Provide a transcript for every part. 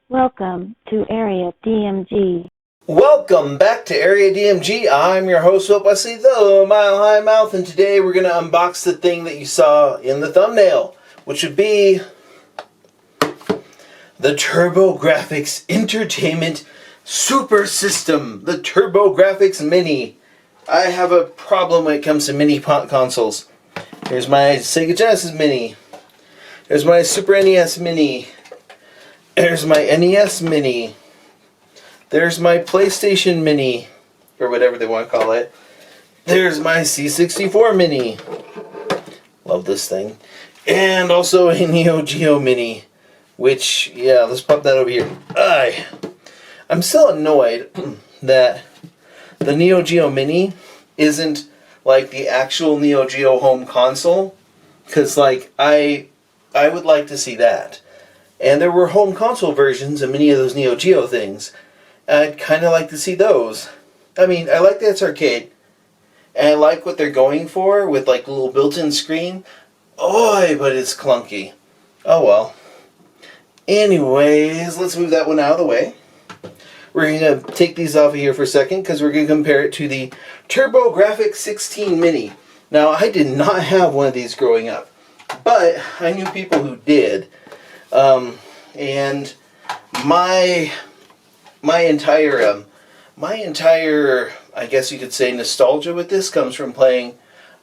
Welcome to Area DMG. Welcome back to Area DMG. I'm your host, Philip Wesley, the Mile High Mouth, and today we're going to unbox the thing that you saw in the thumbnail, which would be the TurboGrafx Entertainment Super System, the TurboGrafx Mini. I have a problem when it comes to mini consoles. Here's my Sega Genesis Mini. There's my Super NES Mini. There's my NES Mini. There's my PlayStation Mini, or whatever they want to call it. There's my C64 Mini. Love this thing. And also a Neo Geo Mini, which, yeah, let's pop that over here. I'm still annoyed that the Neo Geo Mini isn't like the actual Neo Geo home console, because like I would like to see that. And there were home console versions of many of those Neo Geo things. I'd kind of like to see those. I mean, I like that it's arcade, and I like what they're going for with like a little built-in screen. Oy, but it's clunky. Oh well. Anyways, let's move that one out of the way. We're going to take these off of here for a second because we're going to compare it to the TurboGrafx 16 Mini. Now, I did not have one of these growing up, but I knew people who did. And my entire, I guess you could say, nostalgia with this comes from playing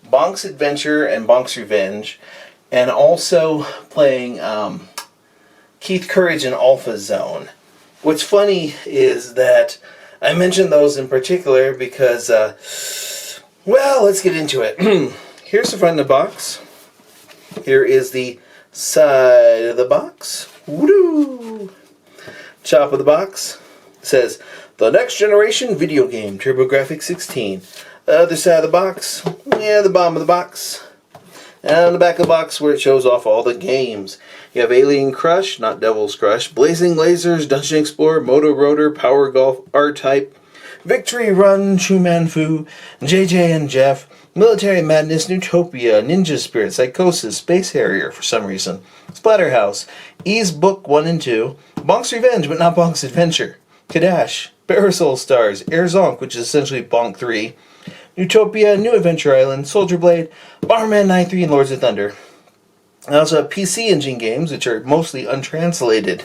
Bonk's Adventure and Bonk's Revenge, and also playing Keith Courage and Alpha Zone. What's funny is that I mentioned those in particular because, well, let's get into it. Here's the front of the box. Here is the side of the box. Woo! Top of the box says, the next generation video game, TurboGrafx 16. Other side of the box, yeah, the bottom of the box. And on the back of the box where it shows off all the games. You have Alien Crush, not Devil's Crush, Blazing Lasers, Dungeon Explorer, Moto Rotor, Power Golf, R-Type, Victory Run, Truman Fu, JJ and Jeff, Military Madness, Newtopia, Ninja Spirit, Psychosis, Space Harrier for some reason, Splatterhouse, Ease Book 1 and 2, Bonk's Revenge but not Bonk's Adventure, Kadash, Parasol Stars, Air Zonk, which is essentially Bonk 3, Newtopia, New Adventure Island, Soldier Blade, Bomberman 9-3, and Lords of Thunder. I also have PC Engine games, which are mostly untranslated.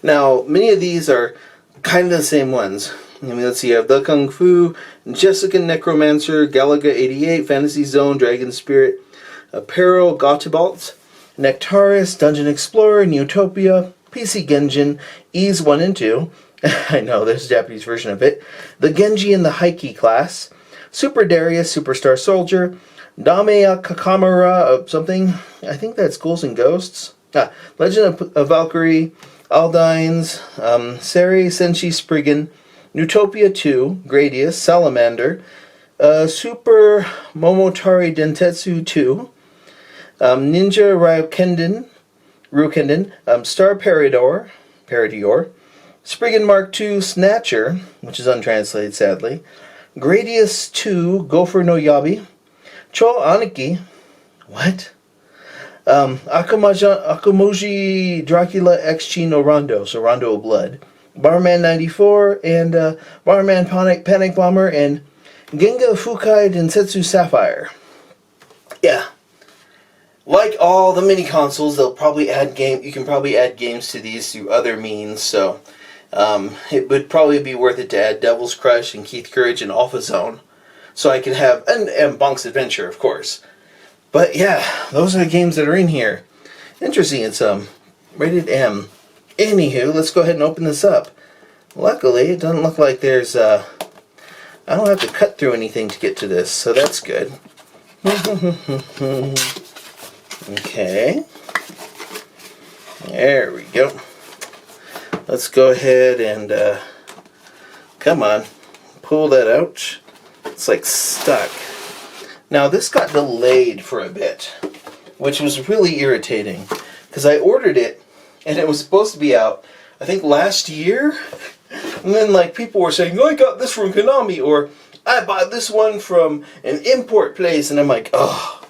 Now, many of these are kind of the same ones. I mean, let's see, you have The Kung Fu, Jessica Necromancer, Galaga 88, Fantasy Zone, Dragon Spirit, Apparel, Gottibalt, Nectaris, Dungeon Explorer, Newtopia, PC Genjin, Ease 1 and 2. I know, there's a Japanese version of it. The Genji and the Heike class. Super Darius, Superstar Soldier, Dame Kakamura, something, I think that's Ghouls and Ghosts. Legend of Valkyrie, Aldines, Seri Senshi Spriggan, Newtopia 2, Gradius, Salamander, Super Momotari Dentetsu 2, Ninja Ryukenden, Star Paradior, Spriggan Mark II, Snatcher, which is untranslated sadly, Gradius 2, Gopher no Yabi, Cho Aniki, what? Akamoji Dracula X Chi no Rondo, so Rondo of Blood, Bomberman 94, and Bomberman Panic Bomber, and Genga Fukai Densetsu Sapphire. Yeah. Like all the mini consoles, they'll probably add you can probably add games to these through other means, so it would probably be worth it to add Devil's Crush and Keith Courage and Alpha Zone, so I could have, and Bonk's Adventure, of course. But yeah, those are the games that are in here. Interesting, it's rated M. Anywho, let's go ahead and open this up. Luckily, it doesn't look like there's I don't have to cut through anything to get to this, so that's good. Okay. There we go. Let's go ahead and, come on, pull that out. It's like stuck. Now this got delayed for a bit, which was really irritating, because I ordered it, and it was supposed to be out, I think last year, and then like people were saying, oh, I got this from Konami, or I bought this one from an import place, and I'm like, oh,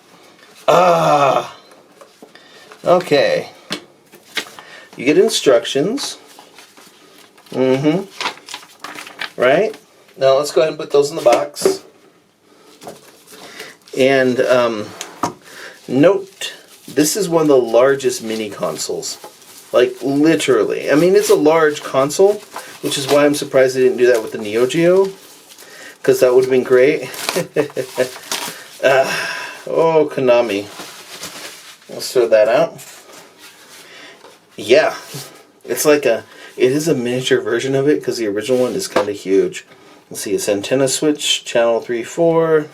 Okay. You get instructions. Right? Now let's go ahead and put those in the box. And note, this is one of the largest mini consoles. Like, literally. I mean, it's a large console, which is why I'm surprised they didn't do that with the Neo Geo, because that would have been great. Oh, Konami. Let's throw that out. Yeah. It's like it is a miniature version of it, because the original one is kind of huge. Let's see, it's antenna switch, channel 3, 4.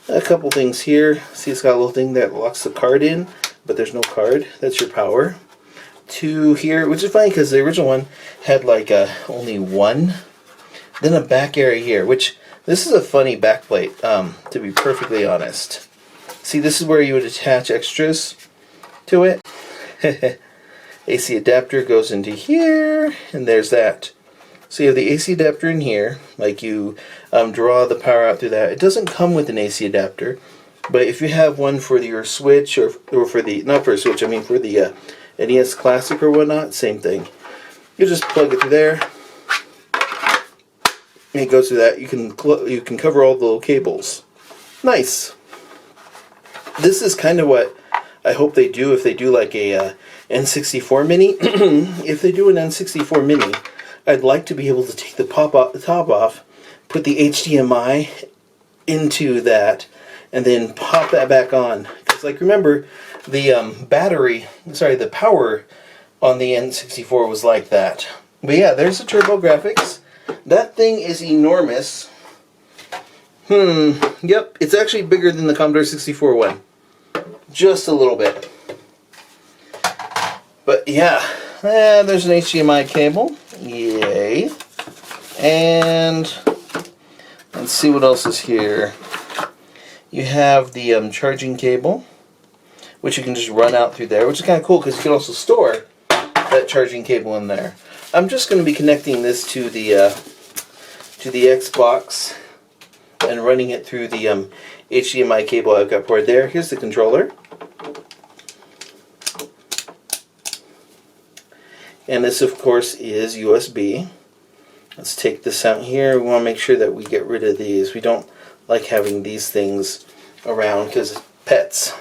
A couple things here. See, it's got a little thing that locks the card in, but there's no card. That's your power. 2 here, which is funny because the original one had like only 1. Then a back area here, which this is a funny back plate, to be perfectly honest. See, this is where you would attach extras to it. AC adapter goes into here, and there's that. So you have the AC adapter in here, like you draw the power out through that. It doesn't come with an AC adapter, but if you have one for your Switch, or for the, not for a Switch, I mean for the NES Classic or whatnot, same thing. You just plug it through there, and it goes through that. You can cover all the little cables. Nice. This is kind of what I hope they do if they do like a N64 Mini. If they do an N64 Mini, I'd like to be able to take the top off, put the HDMI into that, and then pop that back on. Because, like, remember, the the power on the N64 was like that. But yeah, there's the TurboGrafx. That thing is enormous. Yep, it's actually bigger than the Commodore 64 one. Just a little bit. But yeah, there's an HDMI cable. Yay. And let's see what else is here. You have the charging cable, which you can just run out through there, which is kind of cool because you can also store that charging cable in there. I'm just going to be connecting this to the Xbox and running it through the HDMI cable I've got poured there. Here's the controller. And this, of course, is USB. Let's take this out here. We want to make sure that we get rid of these. We don't like having these things around because it's pets.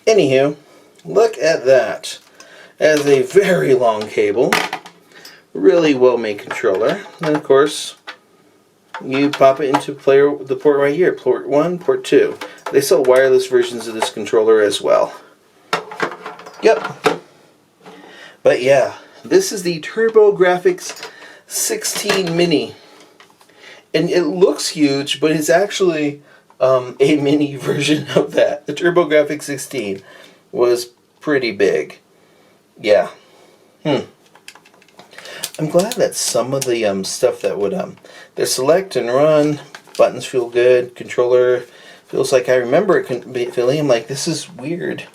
Anywho, look at that. As a very long cable. Really well made controller. And of course, you pop it into the port right here. Port 1, port 2. They sell wireless versions of this controller as well. Yep. But yeah, this is the TurboGrafx 16 Mini. And it looks huge, but it's actually a mini version of that. The TurboGrafx 16 was pretty big. Yeah. I'm glad that some of the stuff that would the select and run buttons feel good. Controller feels like I remember it feeling. I'm like, this is weird.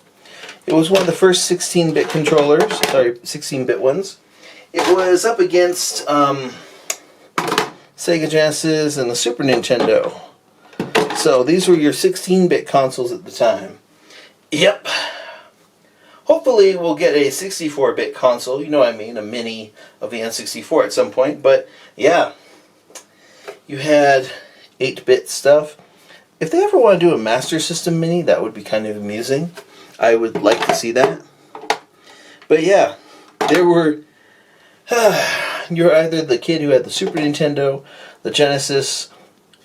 It was one of the first 16-bit controllers. Sorry, 16-bit ones. It was up against Sega Genesis and the Super Nintendo. So these were your 16-bit consoles at the time. Yep. Hopefully we'll get a 64-bit console, you know what I mean, a mini of the N64 at some point. But yeah, you had 8-bit stuff. If they ever want to do a Master System Mini, that would be kind of amusing. I would like to see that. But yeah, there were... you're either the kid who had the Super Nintendo, the Genesis,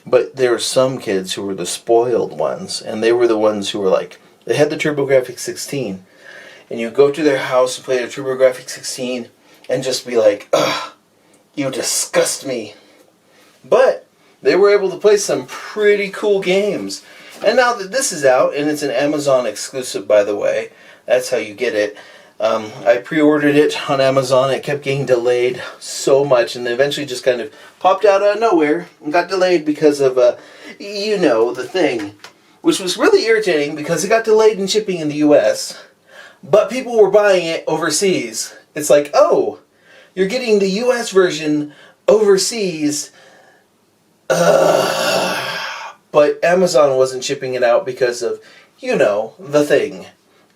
but there were some kids who were the spoiled ones, and they were the ones who were like, they had the TurboGrafx 16, and you go to their house and play the TurboGrafx 16 and just be like, ugh, you disgust me. But they were able to play some pretty cool games. And now that this is out, and it's an Amazon exclusive, by the way, that's how you get it. I pre-ordered it on Amazon. It kept getting delayed so much, and then eventually just kind of popped out of nowhere and got delayed because of, you know, the thing. Which was really irritating because it got delayed in shipping in the US, but people were buying it overseas. It's like, oh, you're getting the US version overseas, but Amazon wasn't shipping it out because of, you know, the thing.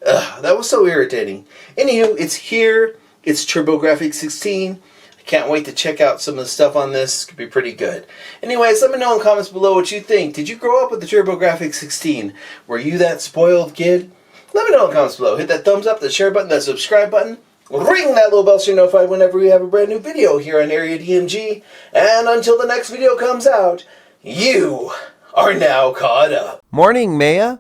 Ugh, that was so irritating. Anywho, it's here. It's TurboGrafx 16. I can't wait to check out some of the stuff on this. It could be pretty good. Anyways, let me know in the comments below what you think. Did you grow up with the TurboGrafx 16? Were you that spoiled kid? Let me know in the comments below. Hit that thumbs up, that share button, that subscribe button. Ring that little bell so you're notified whenever we have a brand new video here on Area DMG. And until the next video comes out, you are now caught up. Morning, Maya.